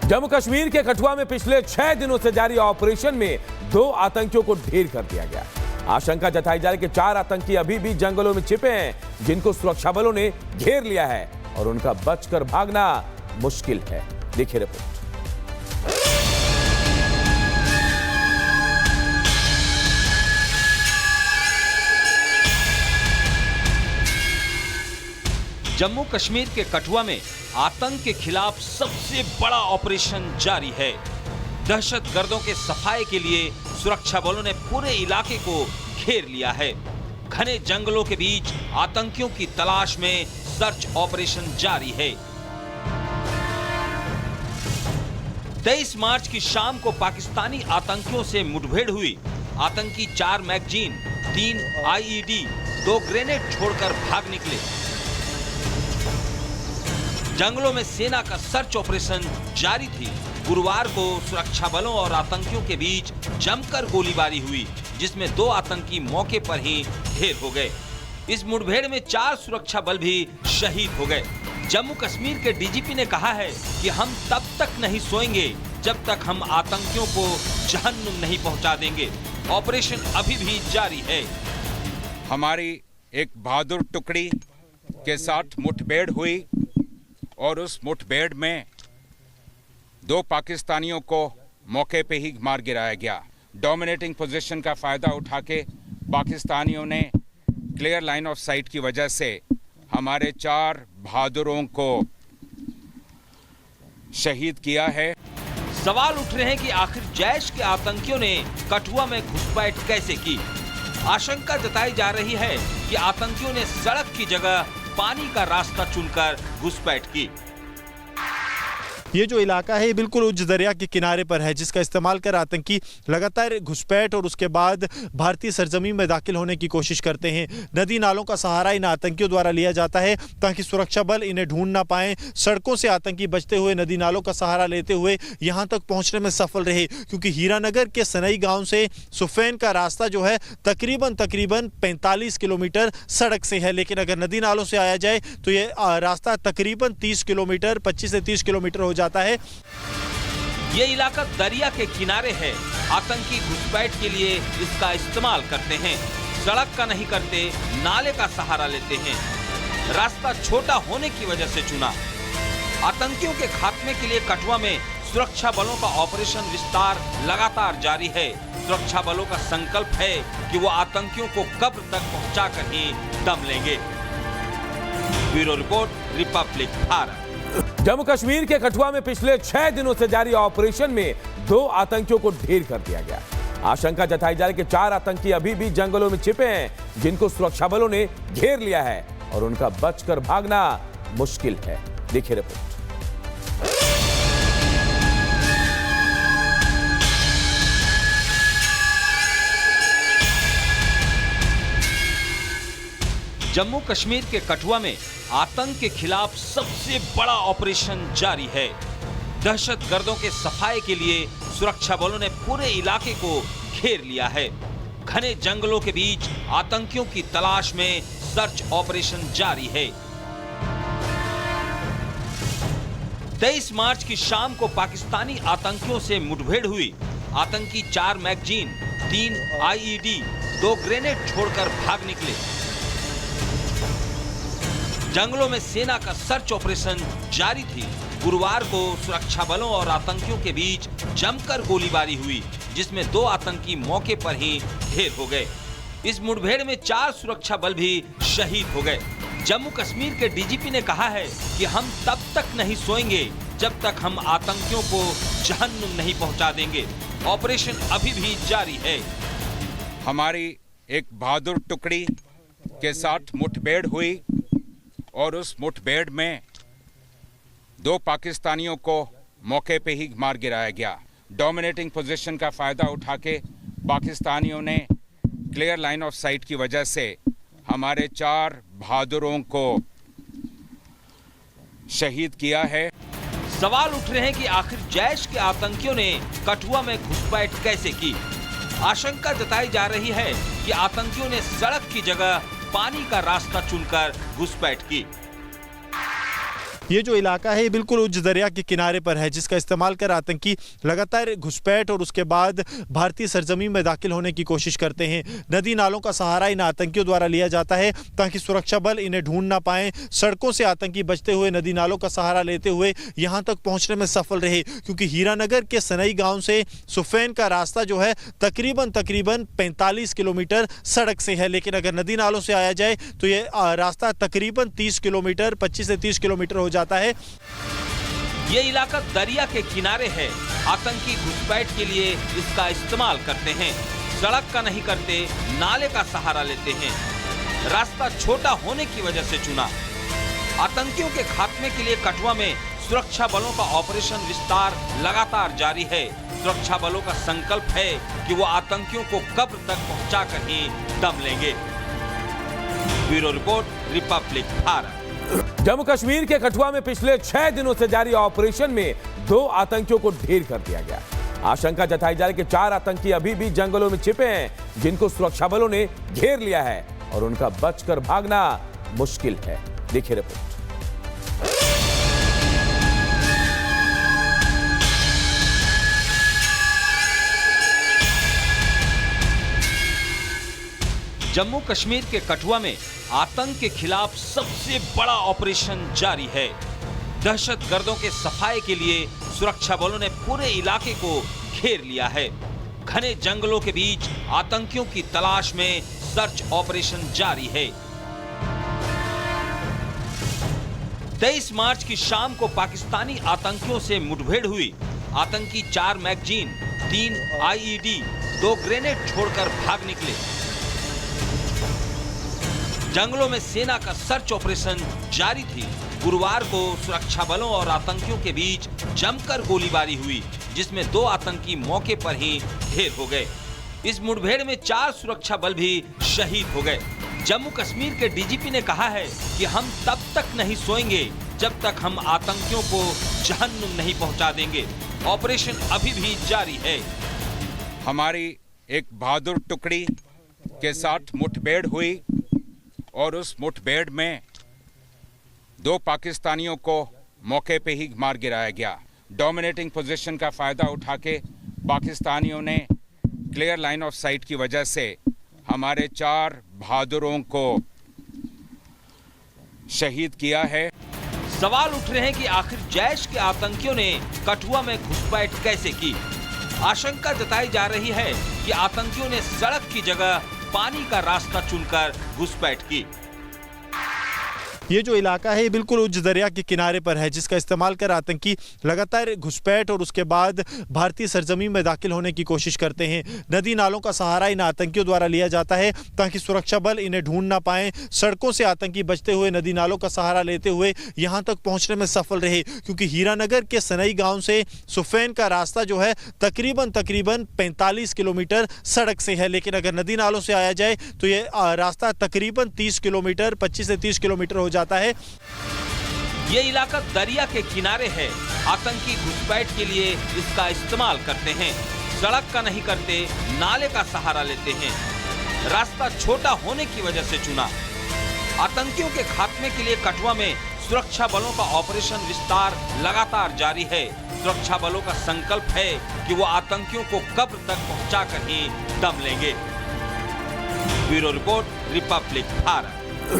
जम्मू कश्मीर के कठुआ में पिछले 6 दिनों से जारी ऑपरेशन में 2 आतंकियों को ढेर कर दिया गया। आशंका जताई जा रही है कि 4 आतंकी अभी भी जंगलों में छिपे हैं, जिनको सुरक्षा बलों ने घेर लिया है और उनका बचकर भागना मुश्किल है। देखिए रिपोर्ट। जम्मू कश्मीर के कठुआ में आतंक के खिलाफ सबसे बड़ा ऑपरेशन जारी है। दहशतगर्दों के सफाये के लिए सुरक्षा बलों ने पूरे इलाके को घेर लिया है। घने जंगलों के बीच आतंकियों की तलाश में सर्च ऑपरेशन जारी है। 23 मार्च की शाम को पाकिस्तानी आतंकियों से मुठभेड़ हुई। आतंकी 4 मैगजीन, 3 आईईडी, 2 ग्रेनेड छोड़कर भाग निकले। जंगलों में सेना का सर्च ऑपरेशन जारी थी। गुरुवार को सुरक्षा बलों और आतंकियों के बीच जमकर गोलीबारी हुई, जिसमें 2 आतंकी मौके पर ही ढेर हो गए। इस मुठभेड़ में 4 सुरक्षा बल भी शहीद हो गए। जम्मू कश्मीर के डीजीपी ने कहा है कि हम तब तक नहीं सोएंगे जब तक हम आतंकियों को जहन्नुम नहीं पहुंचा देंगे। ऑपरेशन अभी भी जारी है। हमारी एक बहादुर टुकड़ी के साथ मुठभेड़ हुई और उस मुठभेड़ में 2 पाकिस्तानियों को मौके पे ही मार गिराया गया। डोमिनेटिंग पोजीशन का फायदा उठा के पाकिस्तानियों ने क्लियर लाइन ऑफ साइट की वजह से हमारे 4 बहादुरों को शहीद किया है। सवाल उठ रहे हैं कि आखिर जैश के आतंकियों ने कठुआ में घुसपैठ कैसे की। आशंका जताई जा रही है कि आतंकियों ने सड़क की जगह पानी का रास्ता चुनकर घुसपैठ की। ये जो इलाका है ये बिल्कुल उच्च दरिया के किनारे पर है, जिसका इस्तेमाल कर आतंकी लगातार घुसपैठ और उसके बाद भारतीय सरजमीन में दाखिल होने की कोशिश करते हैं। नदी नालों का सहारा इन आतंकियों द्वारा लिया जाता है ताकि सुरक्षा बल इन्हें ढूंढ ना पाएं। सड़कों से आतंकी बचते हुए नदी नालों का सहारा लेते हुए यहाँ तक पहुँचने में सफल रहे, क्योंकि हीरानगर के सनई गाँव से सुफेन का रास्ता जो है तकरीबन 45 किलोमीटर सड़क से है, लेकिन अगर नदी नालों से आया जाए तो ये रास्ता तकरीबन 30 किलोमीटर 25 से 30 किलोमीटर हो जाता है। ये इलाका दरिया के किनारे है। आतंकी घुसपैठ के लिए इसका इस्तेमाल करते हैं। सड़क का नहीं करते, नाले का सहारा लेते हैं। रास्ता छोटा होने की वजह से चुना। आतंकियों के खात्मे के लिए कठुआ में सुरक्षा बलों का ऑपरेशन विस्तार लगातार जारी है। सुरक्षा बलों का संकल्प है कि वो आतंकियों को कब्र तक पहुंचाकर ही दम लेंगे। Bureau report, Republic Bharat. Jammu Kashmir के कठुआ में पिछले 6 दिनों से जारी ऑपरेशन में 2 आतंकियों को ढेर कर दिया गया। आशंका जताई जा रही है कि 4 आतंकी अभी भी जंगलों में छिपे हैं, जिनको सुरक्षा बलों ने घेर लिया है और उनका बचकर भागना मुश्किल है। देखिए रिपोर्ट। जम्मू कश्मीर के कठुआ में आतंक के खिलाफ सबसे बड़ा ऑपरेशन जारी है। दहशतगर्दों के सफाये के लिए सुरक्षा बलों ने पूरे इलाके को घेर लिया है। घने जंगलों के बीच आतंकियों की तलाश में सर्च ऑपरेशन जारी है। 23 मार्च की शाम को पाकिस्तानी आतंकियों से मुठभेड़ हुई। आतंकी 4 मैगजीन, 3 आईईडी, 2 ग्रेनेड छोड़कर भाग निकले। जंगलों में सेना का सर्च ऑपरेशन जारी थी। गुरुवार को सुरक्षा बलों और आतंकियों के बीच जमकर गोलीबारी हुई, जिसमें 2 आतंकी मौके पर ही ढेर हो गए। इस मुठभेड़ में 4 सुरक्षा बल भी शहीद हो गए। जम्मू कश्मीर के डीजीपी ने कहा है कि हम तब तक नहीं सोएंगे जब तक हम आतंकियों को जहन्नुम नहीं पहुंचा देंगे। ऑपरेशन अभी भी जारी है। हमारी एक बहादुर टुकड़ी के साथ मुठभेड़ हुई और उस मुठभेड़ में 2 पाकिस्तानियों को मौके पे ही मार गिराया गया। डोमिनेटिंग पोजीशन का फायदा उठा के पाकिस्तानियों ने क्लियर लाइन ऑफ साइट की वजह से हमारे 4 बहादुरों को शहीद किया है। सवाल उठ रहे हैं कि आखिर जैश के आतंकियों ने कठुआ में घुसपैठ कैसे की। आशंका जताई जा रही है कि आतंकियों ने सड़क की जगह पानी का रास्ता चुनकर घुसपैठ की। ये जो इलाका है ये बिल्कुल उच्च दरिया के किनारे पर है, जिसका इस्तेमाल कर आतंकी लगातार घुसपैठ और उसके बाद भारतीय सरजमीन में दाखिल होने की कोशिश करते हैं। नदी नालों का सहारा इन आतंकियों द्वारा लिया जाता है ताकि सुरक्षा बल इन्हें ढूंढ ना पाएं। सड़कों से आतंकी बचते हुए नदी नालों का सहारा लेते हुए यहां तक पहुंचने में सफल रहे, क्योंकि हीरानगर के सनई गांव से सुफेन का रास्ता जो है तकरीबन 45 किलोमीटर सड़क से है, लेकिन अगर नदी नालों से आया जाए तो ये रास्ता तकरीबन 30 किलोमीटर 25 से 30 किलोमीटर हो जाता है। ये इलाका दरिया के किनारे है। आतंकी घुसपैठ के लिए इसका इस्तेमाल करते हैं। सड़क का नहीं करते, नाले का सहारा लेते हैं। रास्ता छोटा होने की वजह से चुना। आतंकियों के खात्मे के लिए कठुआ में सुरक्षा बलों का ऑपरेशन विस्तार लगातार जारी है। सुरक्षा बलों का संकल्प है कि वो आतंकियों को कब्र तक पहुंचाकर ही दम लेंगे। Bureau report, Republic Bharat. Jammu Kashmir के कठुआ में पिछले 6 दिनों से जारी ऑपरेशन में 2 आतंकियों को ढेर कर दिया गया। आशंका जताई जा रही है कि 4 आतंकी अभी भी जंगलों में छिपे हैं, जिनको सुरक्षा बलों ने घेर लिया है और उनका बचकर भागना मुश्किल है। देखिए रिपोर्ट। जम्मू कश्मीर के कठुआ में आतंक के खिलाफ सबसे बड़ा ऑपरेशन जारी है। दहशतगर्दों के सफाये के लिए सुरक्षा बलों ने पूरे इलाके को घेर लिया है। घने जंगलों के बीच आतंकियों की तलाश में सर्च ऑपरेशन जारी है। 23 मार्च की शाम को पाकिस्तानी आतंकियों से मुठभेड़ हुई। आतंकी 4 मैगजीन, 3 आईईडी, 2 ग्रेनेड छोड़कर भाग निकले। जंगलों में सेना का सर्च ऑपरेशन जारी थी। गुरुवार को सुरक्षा बलों और आतंकियों के बीच जमकर गोलीबारी हुई, जिसमें 2 आतंकी मौके पर ही ढेर हो गए। इस मुठभेड़ में 4 सुरक्षा बल भी शहीद हो गए। जम्मू कश्मीर के डीजीपी ने कहा है कि हम तब तक नहीं सोएंगे जब तक हम आतंकियों को जहन्नुम नहीं पहुंचा देंगे। ऑपरेशन अभी भी जारी है। हमारी एक बहादुर टुकड़ी के साथ मुठभेड़ हुई और उस मुठभेड़ में 2 पाकिस्तानियों को मौके पे ही मार गिराया गया। डोमिनेटिंग पोजीशन का फायदा उठा के पाकिस्तानियों ने क्लियर लाइन ऑफ साइट की वजह से हमारे 4 बहादुरों को शहीद किया है। सवाल उठ रहे हैं कि आखिर जैश के आतंकियों ने कठुआ में घुसपैठ कैसे की। आशंका जताई जा रही है कि आतंकियों ने सड़क की जगह पानी का रास्ता चुनकर घुसपैठ की। ये जो इलाका है ये बिल्कुल उच्च दरिया के किनारे पर है, जिसका इस्तेमाल कर आतंकी लगातार घुसपैठ और उसके बाद भारतीय सरजमीन में दाखिल होने की कोशिश करते हैं। नदी नालों का सहारा इन आतंकियों द्वारा लिया जाता है ताकि सुरक्षा बल इन्हें ढूंढ ना पाएं। सड़कों से आतंकी बचते हुए नदी नालों का सहारा लेते हुए यहां तक पहुंचने में सफल रहे, क्योंकि हीरानगर के सनई गांव से सुफेन का रास्ता जो है तकरीबन 45 किलोमीटर सड़क से है, लेकिन अगर नदी नालों से आया जाए तो ये रास्ता तकरीबन 30 किलोमीटर 25 से 30 किलोमीटर हो जाता है। ये इलाका दरिया के किनारे है। आतंकी घुसपैठ के लिए इसका इस्तेमाल करते हैं। सड़क का नहीं करते, नाले का सहारा लेते हैं। रास्ता छोटा होने की वजह से चुना। आतंकियों के खात्मे के लिए कठुआ में सुरक्षा बलों का ऑपरेशन विस्तार लगातार जारी है। सुरक्षा बलों का संकल्प है कि वो आतंकियों को कब्र तक पहुंचाकर ही दम लेंगे। Bureau report, Republic Bharat.